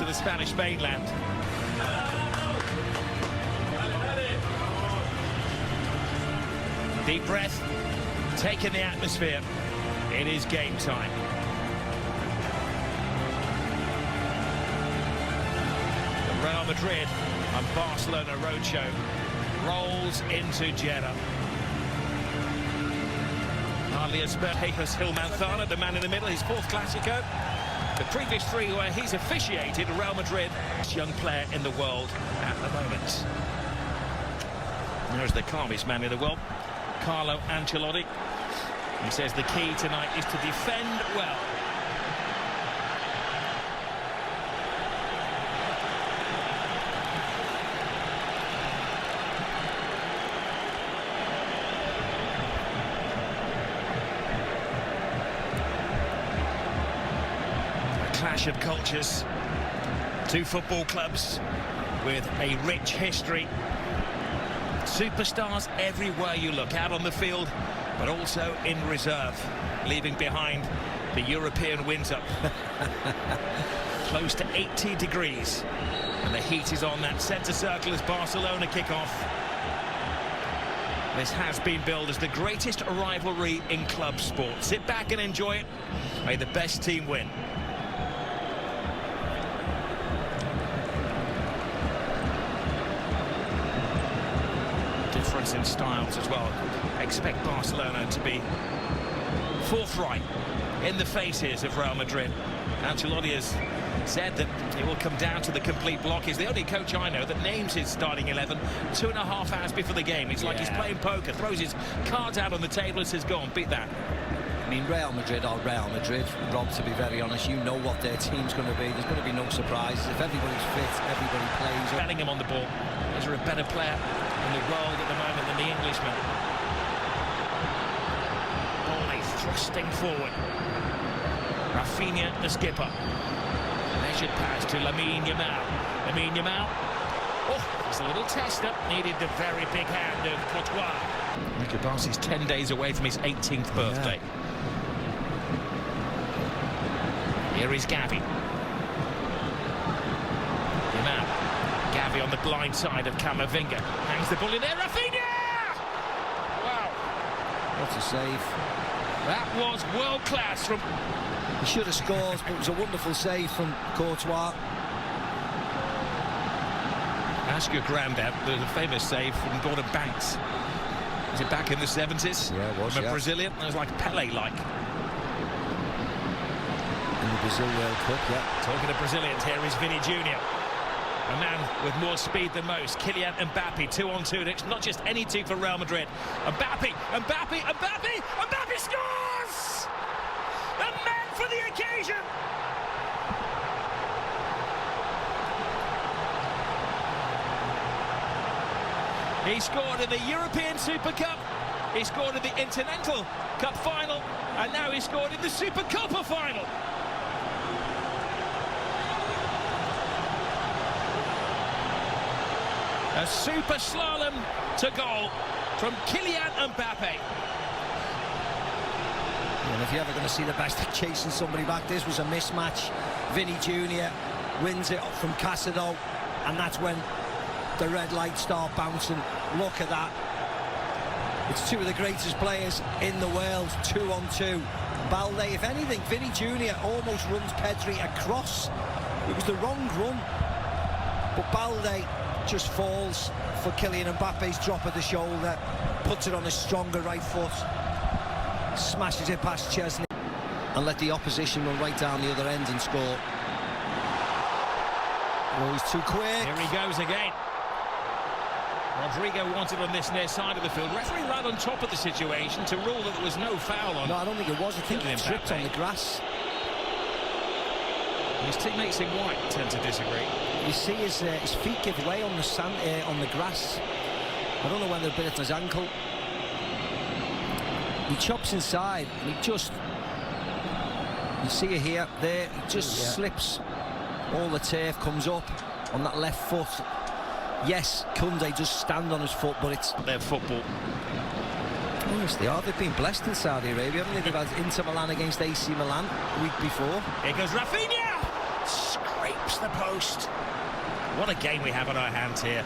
the Spanish mainland. Deep breath, take in the atmosphere. It is game time. The Real Madrid and Barcelona roadshow rolls into Jeddah. Hardly a spur. Jesus Manzano, the man in the middle, his fourth Clásico. The previous three where he's officiated Real Madrid. Young player in the world at the moment. There's the calmest man in the world, Carlo Ancelotti. He says the key tonight is to defend well. A clash of cultures. Two football clubs with a rich history. Superstars everywhere you look, out on the field, but also in reserve, leaving behind the European winter. Close to 80 degrees, and the heat is on that centre circle as Barcelona kick off. This has been billed as the greatest rivalry in club sport. Sit back and enjoy it. May the best team win. Difference in styles as well. Expect Barcelona to be forthright in the faces of Real Madrid. Ancelotti has said that it will come down to the complete block. He's the only coach I know that names his starting 11 2.5 hours before the game. It's like he's playing poker, throws his cards out on the table and says, go on, beat that. I mean, Real Madrid are Real Madrid, Rob, to be very honest. You know what their team's going to be. There's going to be no surprises. If everybody's fit, everybody plays. Bellingham on the ball. Is there a better player in the world at the moment than the Englishman? Ball thrusting forward. Rafinha, the skipper. Measured pass to Lamine Yamal. Lamine Yamal. Oh, it's a little tester. Needed the very big hand of Courtois. Michael Barsi's 10 days away from his 18th birthday. Here is Gavi. Yamal. Gavi on the blind side of Camavinga. Hangs the ball in there. Rafinha! Wow. What a save. That was world class from... He should have scored, but it was a wonderful save from Courtois. Ask your granddad, the famous save from Gordon Banks. Was it back in the 70s? Yeah, it was, from a Brazilian? It was like Pele-like. In the Brazil World Cup, yeah. Talking of Brazilians, here is Vini Jr. A man with more speed than most. Kylian Mbappe, 2-on-2. It's not just any two for Real Madrid. Mbappe scores! A man for the occasion! He scored in the European Supercup, he scored in the Intercontinental Cup final, and now he scored in the Supercopa final. A super slalom to goal from Kylian Mbappe. And if you're ever going to see the best at chasing somebody back, this was a mismatch. Vini Jr. wins it up from Casado, and that's when the red lights start bouncing. Look at that. It's two of the greatest players in the world, 2-on-2. Balde, if anything, Vini Jr. almost runs Pedri across. It was the wrong run, but Balde just falls for Kylian Mbappe's drop of the shoulder, puts it on his stronger right foot, smashes it past Chesney, and let the opposition run right down the other end and score. Oh, he's too quick. Here he goes again. Rodrigo wanted on this near side of the field. Referee right on top of the situation to rule that there was no foul on. No, I don't think it was. I think he tripped on the grass. His teammates in white tend to disagree. You see his feet give way on the sand, on the grass. I don't know whether a bit at his ankle. He chops inside, and he just... You see it here, there, he just slips. All the turf comes up on that left foot. Yes, Koundé does stand on his foot, but it's... Their football. Yes, they are. They've been blessed in Saudi Arabia, haven't they? They've had Inter Milan against AC Milan the week before. Here goes Rafinha! Scrapes Past the post. What a game we have on our hands here.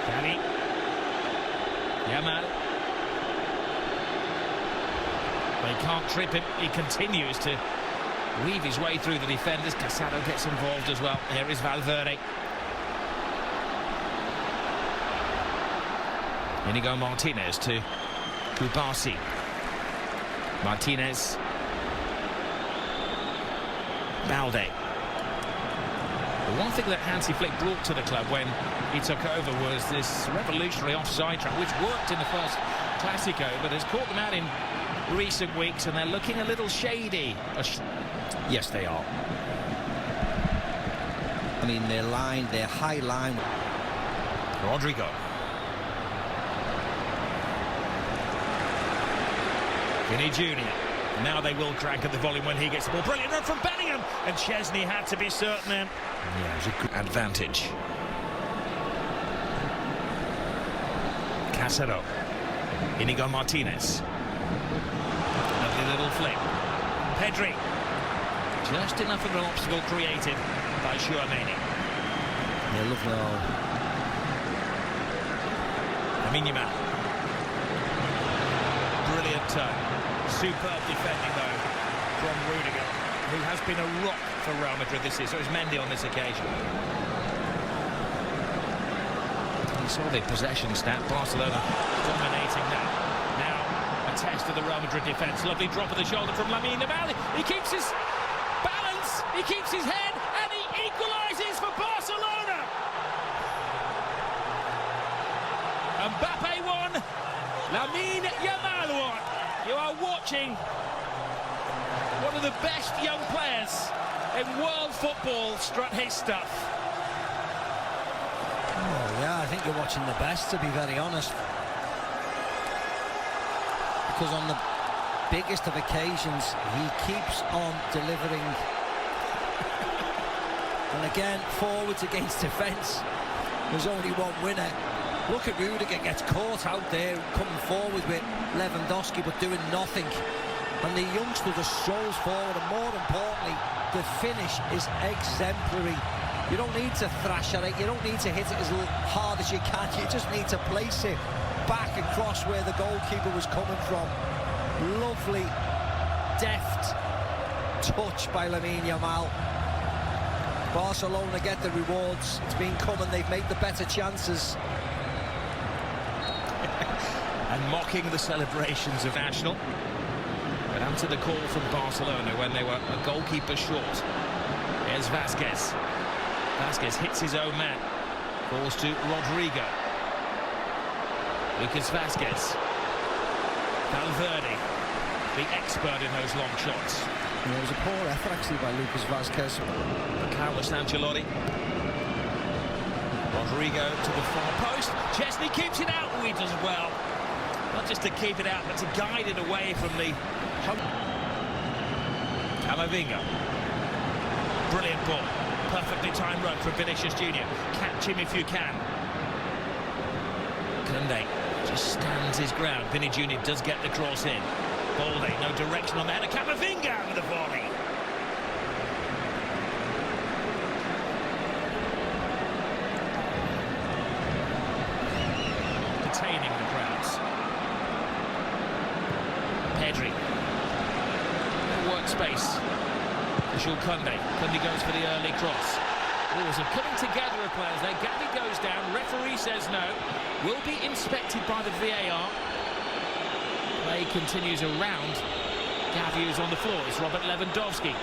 Danny. Yamal. They can't trip him. He continues to weave his way through the defenders. Casado gets involved as well. Here is Valverde. Inigo Martinez to Kubasi. Martinez. Balde. The one thing that Hansi Flick brought to the club when he took over was this revolutionary offside trap, which worked in the first Classico, but has caught them out in recent weeks, and they're looking a little shady. Yes, they are. I mean, their high line. Rodrigo. Vinny Jr. Now they will crank at the volume when he gets the ball. Brilliant run from Bellingham, and Chesney had to be certain then. Yeah, it was a good advantage. Casado. Inigo Martinez. Lovely little flick. Pedri. Just enough of an obstacle created by Chouameni. Yeah, lovely. Lamine Yamal. Brilliant turn. Superb defending though from Rudiger, who has been a rock for Real Madrid this season. So is Mendy on this occasion. You saw the possession stat. Barcelona dominating that. Now a test of the Real Madrid defence. Lovely drop of the shoulder from Lamine Yamal. He keeps his balance, he keeps his head, and he equalises for Barcelona. Mbappe won, Lamine Yamal won. You are watching one of the best young players in world football strut his stuff. Oh, yeah, I think you're watching the best, to be very honest. Because on the biggest of occasions, he keeps on delivering. And again, forwards against defence. There's only one winner. Look at Rudiger, gets caught out there, coming forward with Lewandowski, but doing nothing. And the youngster just strolls forward, and more importantly, the finish is exemplary. You don't need to thrash at it, you don't need to hit it as hard as you can, you just need to place it back across where the goalkeeper was coming from. Lovely, deft touch by Lamine Yamal. Barcelona get the rewards. It's been coming, they've made the better chances. And mocking the celebrations of National. But answer the call from Barcelona when they were a goalkeeper short. Here's Vasquez. Vasquez hits his own man. Falls to Rodrigo. Lucas Vasquez. Valverde, the expert in those long shots. Yeah, it was a poor effort actually by Lucas Vasquez. Carlos Ancelotti. Rodrigo to the far post. Chesney keeps it out. Oh, he does well. Not just to keep it out, but to guide it away from the Camavinga. Brilliant ball. Perfectly timed run from Vinicius Jr. Catch him if you can. Kunde just stands his ground. Vinny Jr. does get the cross in. Balde, no direction on that. And Camavinga with the volley. Detaining the crowds. Pedri. No workspace. Kunde. Kunde goes for the early cross. Oh, there's a coming together of players there. Gavi goes down. Referee says no. Will be inspected by the VAR. Play continues around. Gavi is on the floor. It's Robert Lewandowski.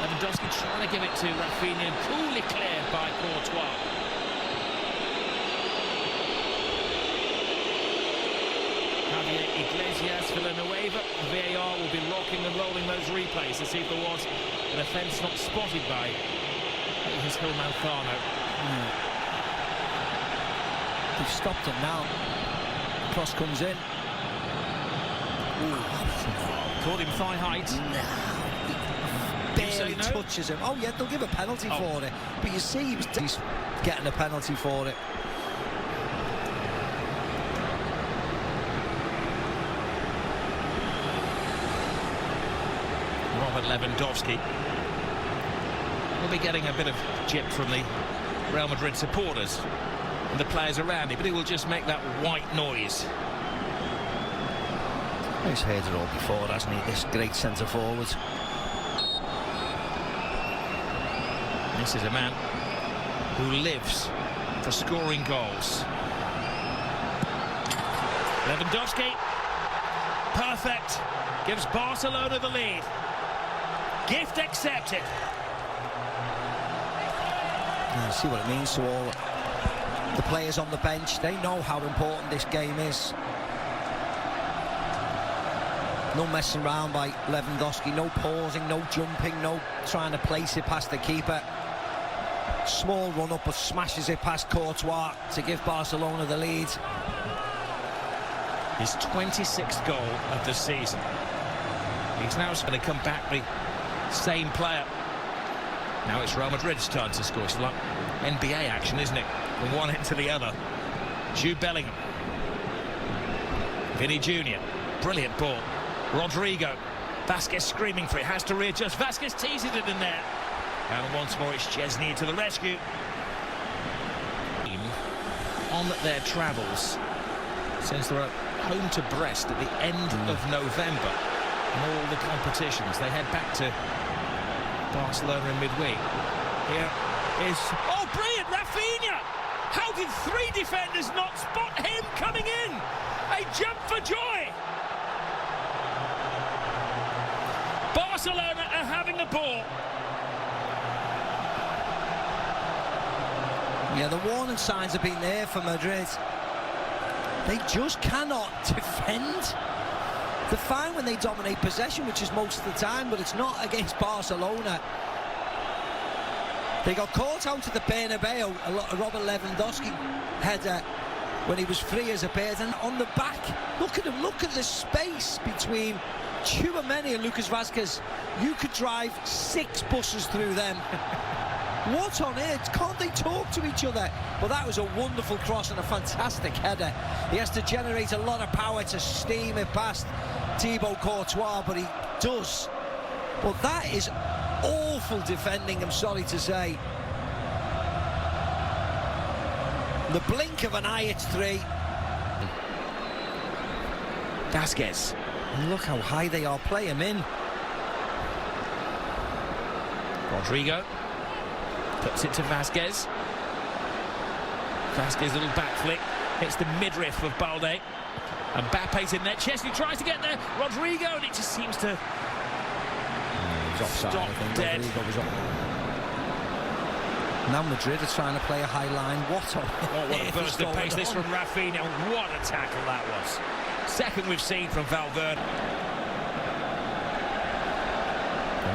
Lewandowski trying to give it to Rafinha. Coolly cleared by Courtois. Javier Iglesias, Villanueva. The VAR will be locking and rolling those replays to see if there was an offence not spotted by his Gil Manzano. They've stopped it now. Cross comes in. Caught him thigh height. No. Barely no? touches him. Oh yeah, they'll give a penalty for it. But you see he's getting a penalty for it. Robert Robert Lewandowski. We'll be getting a bit of jip from the Real Madrid supporters and the players around him, but he will just make that white noise. He's heard it all before, hasn't he? This great centre forward. This is a man who lives for scoring goals. Lewandowski, perfect, gives Barcelona the lead. Gift accepted. You see what it means to all the players on the bench. They know how important this game is. No messing around by Lewandowski, no pausing, no jumping, no trying to place it past the keeper. Small run-up, but smashes it past Courtois to give Barcelona the lead. His 26th goal of the season. He's now going to come back the same player. Now it's Real Madrid's turn to score. It's like NBA action, isn't it? From one end to the other. Jude Bellingham. Vinny Jr. Brilliant ball. Rodrigo. Vasquez screaming for it. Has to readjust. Vasquez teases it in there. And once more it's Chesney to the rescue. On their travels since they're at home to Brest at the end of November. In all the competitions, they head back to Barcelona in midweek. Here is... Oh, brilliant! Rafinha! How did three defenders not spot him coming in? A jump for joy! Barcelona are having the ball. Yeah, the warning signs have been there for Madrid. They just cannot defend. They're fine when they dominate possession, which is most of the time, but it's not against Barcelona. They got caught out at the Bernabeu, a Robert Lewandowski header when he was free as a bird, and on the back, look at him, look at the space between Tchouaméni and Lucas Vazquez. You could drive 6 buses through them. What on earth? Can't they talk to each other? Well, that was a wonderful cross and a fantastic header. He has to generate a lot of power to steam it past Thibaut Courtois, but he does. Well, that is awful defending, I'm sorry to say. The blink of an eye, it's 3. Vasquez. And look how high they are. Play him in. Rodrigo. Puts it to Vasquez. Vasquez, little back flick. Hits the midriff of Balde. And Mbappe's in there. Chesney tries to get there. Rodrigo, and it just seems to Offside, stop dead. Now Madrid are trying to play a high line. What a what a burst of pace this from Rafinha. What a tackle that was. Second we've seen from Valverde.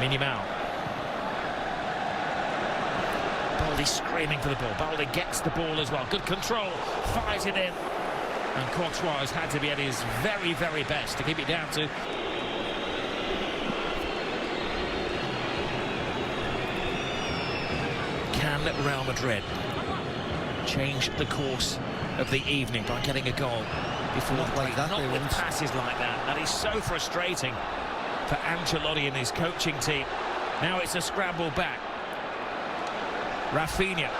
Minimal. Balde screaming for the ball. Balde gets the ball as well. Good control. Fires it in. And Courtois has had to be at his very, very best to keep it down to... Can Real Madrid change the course of the evening by getting a goal before Not like that, not with passes like that? That is so frustrating for Ancelotti and his coaching team. Now it's a scramble back. Rafinha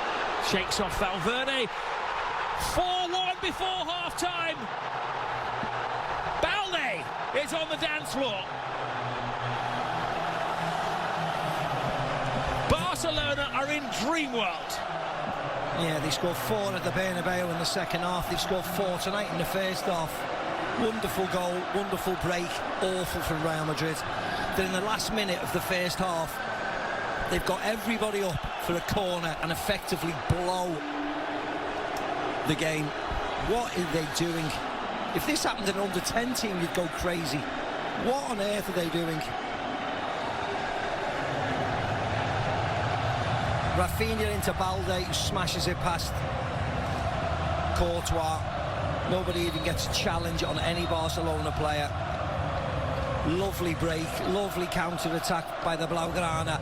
shakes off Valverde. 4-1 before half-time. Balde is on the dance floor. Barcelona are in dream world. Yeah, they scored 4 at the Bernabeu in the second half. They've scored 4 tonight in the first half. Wonderful goal, wonderful break. Awful from Real Madrid. Then in the last minute of the first half, they've got everybody up for a corner and effectively blow the game. What are they doing? If this happened in an under-10 team, you'd go crazy. What on earth are they doing? Rafinha into Balde, who smashes it past Courtois. Nobody even gets a challenge on any Barcelona player. Lovely break, lovely counter-attack by the Blaugrana.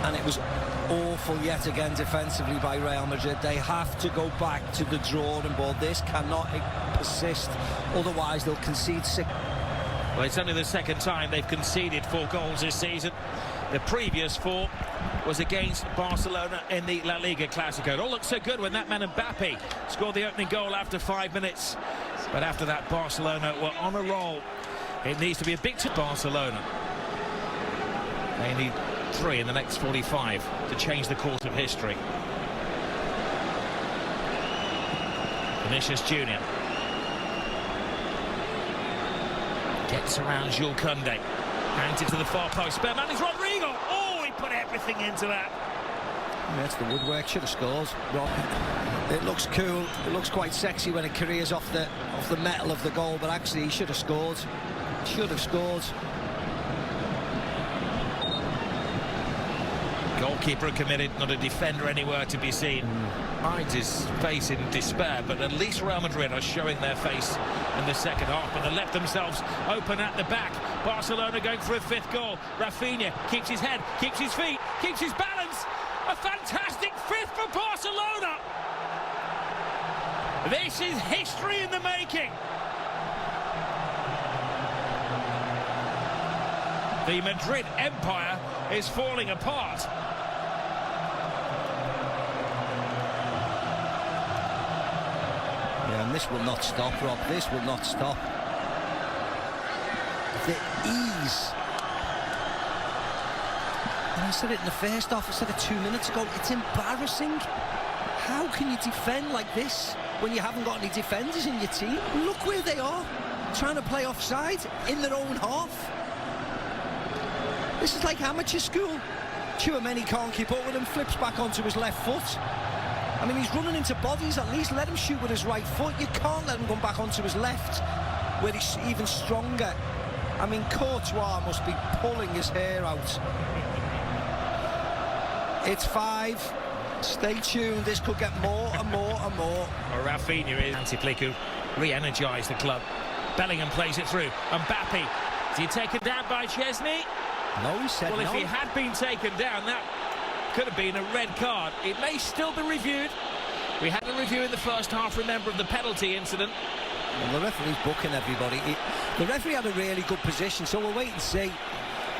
And it was awful yet again defensively by Real Madrid. They have to go back to the drawing board. This cannot persist, otherwise they'll concede 6. Well, it's only the second time they've conceded 4 goals this season. The previous 4 was against Barcelona in the La Liga Clasico. It all looked so good when that man Mbappe scored the opening goal after 5 minutes. But after that, Barcelona were on a roll. It needs to be a big to Barcelona. They need 3 in the next 45 to change the course of history. Vinicius Jr. gets around Jules Koundé. Hands it to the far post. Spare man is Rodrigo. Oh, he put everything into that. Yeah, it's the woodwork. Should have scored. It looks cool. It looks quite sexy when it careers off the metal of the goal, but actually he should have scored. Should have scored. Goalkeeper committed, not a defender anywhere to be seen. Hides his face in despair, but at least Real Madrid are showing their face in the second half, and they left themselves open at the back. Barcelona going for a 5th goal. Rafinha keeps his head, keeps his feet, keeps his balance. A fantastic 5th for Barcelona. This is history in the making. The Madrid empire is falling apart. Yeah, and this will not stop, Rob. This will not stop. The ease. And I said it in the first half, I said it 2 minutes ago. It's embarrassing. How can you defend like this when you haven't got any defenders in your team? Look where they are, trying to play offside in their own half. This is like amateur school. Tchouaméni can't keep up with him, flips back onto his left foot. I mean, he's running into bodies. At least let him shoot with his right foot. You can't let him come back onto his left, where he's even stronger. I mean, Courtois must be pulling his hair out. It's 5. Stay tuned. This could get more and more and more. Well, Rafinha is Antipliku re-energised the club. Bellingham plays it through. Mbappe. Is he taken down by Chesney? No, he said well, no. if he had been taken down, that could have been a red card. It may still be reviewed. We had a review in the first half, remember, of the penalty incident. Well, the referee's booking everybody. The referee had a really good position, so we'll wait and see.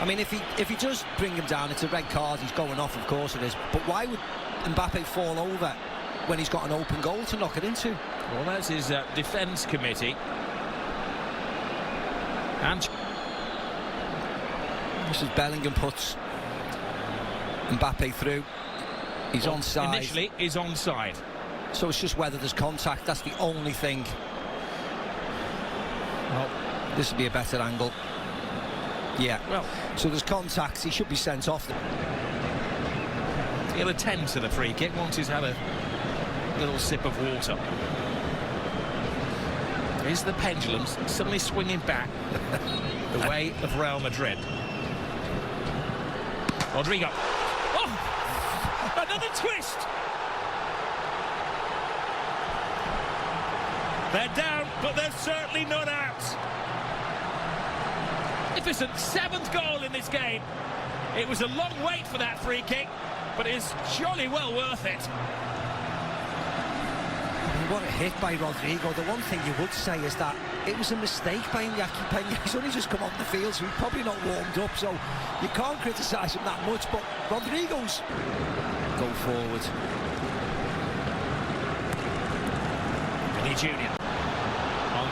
I mean, if he does bring him down, it's a red card. He's going off, of course it is. But why would Mbappe fall over when he's got an open goal to knock it into? Well, that's his defence committee. And this is Bellingham puts Mbappe through. He's onside. Initially, he's onside. So it's just whether there's contact. That's the only thing. Well, this would be a better angle. Yeah. Well, so there's contact. He should be sent off. He'll attend to the free kick once he's had a little sip of water. Is the pendulum suddenly swinging back the way of Real Madrid? Rodrigo. Oh! Another twist! They're down, but they're certainly not out. Magnificent 7th goal in this game. It was a long wait for that free kick, but it's surely well worth it. What a hit by Rodrigo. The one thing you would say is that it was a mistake by Iñaki Peña. He's only just come off the field, so he's probably not warmed up, so you can't criticise him that much, but Rodrigo's go forward. Vinny Jr. on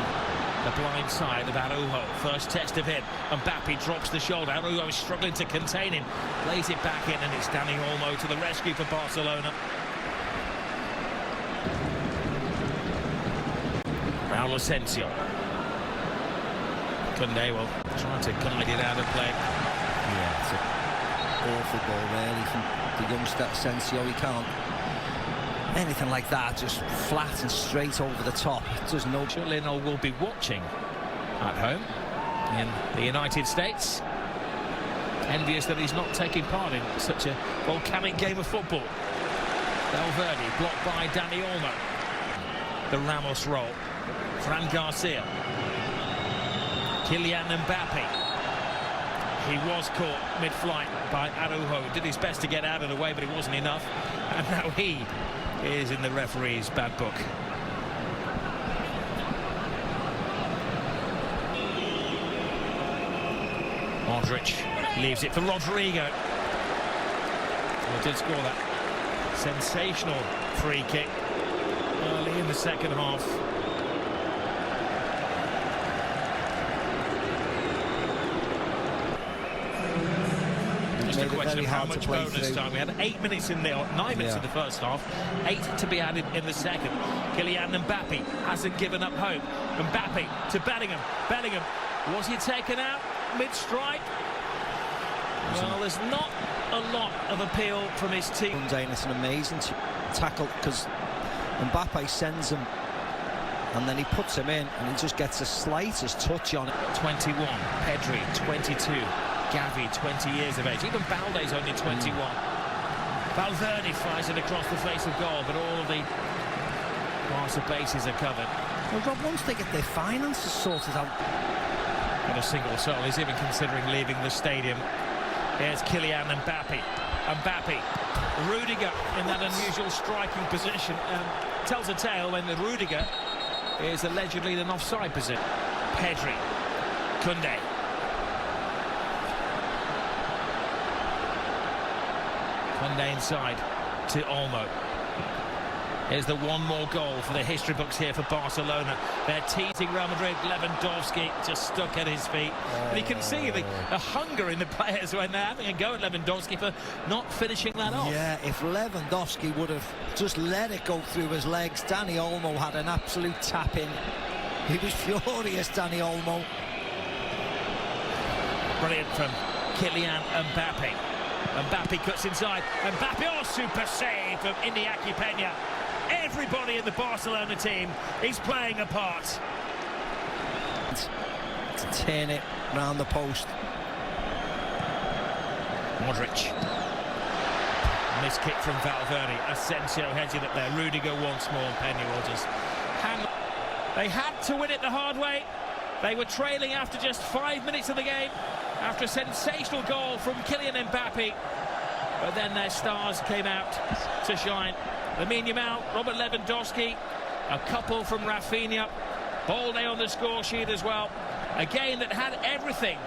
the blind side of Araujo. First test of him. Mbappe drops the shoulder. Araujo is struggling to contain him. Lays it back in, and it's Dani Olmo to the rescue for Barcelona. Raul Asensio. Koundé will try to guide it out of play. Yeah, it's an awful ball really from the youngster Asensio. He can't. Anything like that, just flat and straight over the top. There's no... Lionel will be watching at home in the United States. Envious that he's not taking part in such a volcanic game of football. Valverde blocked by Dani Olmo. The Ramos roll. Fran Garcia. Kylian Mbappe. He was caught mid-flight by Araujo. Did his best to get out of the way, but it wasn't enough. And now he is in the referee's bad book. Modric leaves it for Rodrigo. Well, did score that sensational free kick early in the second half. Just a question of how much bonus time. We had 8 minutes in there, 9 minutes in the first half, 8 to be added in the second. Kylian Mbappe hasn't given up hope. Mbappe to Bellingham. Bellingham, was he taken out mid-strike? Well, there's not a lot of appeal from his team. It's an amazing tackle because Mbappe sends him and then he puts him in and he just gets the slightest touch on it. 21, Pedri, 22, Gavi, 20 years of age. Even Balde's only 21. Valverde fires it across the face of goal, but all of the Barca bases are covered. Well, Rob, once they get their finances sorted out. Not a single soul is even considering leaving the stadium. Here's Kylian Mbappe. Mbappe, Rudiger in that unusual striking position. Tells a tale when the Rudiger is allegedly in an offside position. Pedri, Koundé. Koundé inside to Olmo. Here's the one more goal for the history books here for Barcelona. They're teasing Real Madrid. Lewandowski just stuck at his feet. And you can see the hunger in the players when they're having a go at Lewandowski for not finishing that off. Yeah, if Lewandowski would have just let it go through his legs, Dani Olmo had an absolute tap-in. He was furious, Dani Olmo. Brilliant from Kylian Mbappe. Mbappe cuts inside. Mbappe, oh, super save from Iñaki Peña. Everybody in the Barcelona team is playing a part. To turn it round the post. Modric. Missed kick from Valverde. Asensio heads it up there. Rudiger once more. Peña will just hang on. They had to win it the hard way. They were trailing after just 5 minutes of the game, after a sensational goal from Kylian Mbappe. But then their stars came out to shine. Lamine Yamal, Robert Lewandowski, a couple from Rafinha, Balde on the score sheet as well. A game that had everything.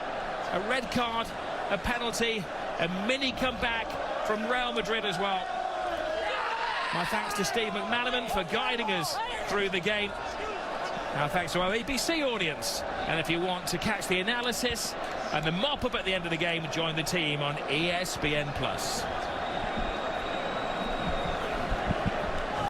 A red card, a penalty, a mini comeback from Real Madrid as well. My thanks to Steve McManaman for guiding us through the game. Now thanks to our ABC audience. And if you want to catch the analysis and the mop-up at the end of the game, join the team on ESPN+.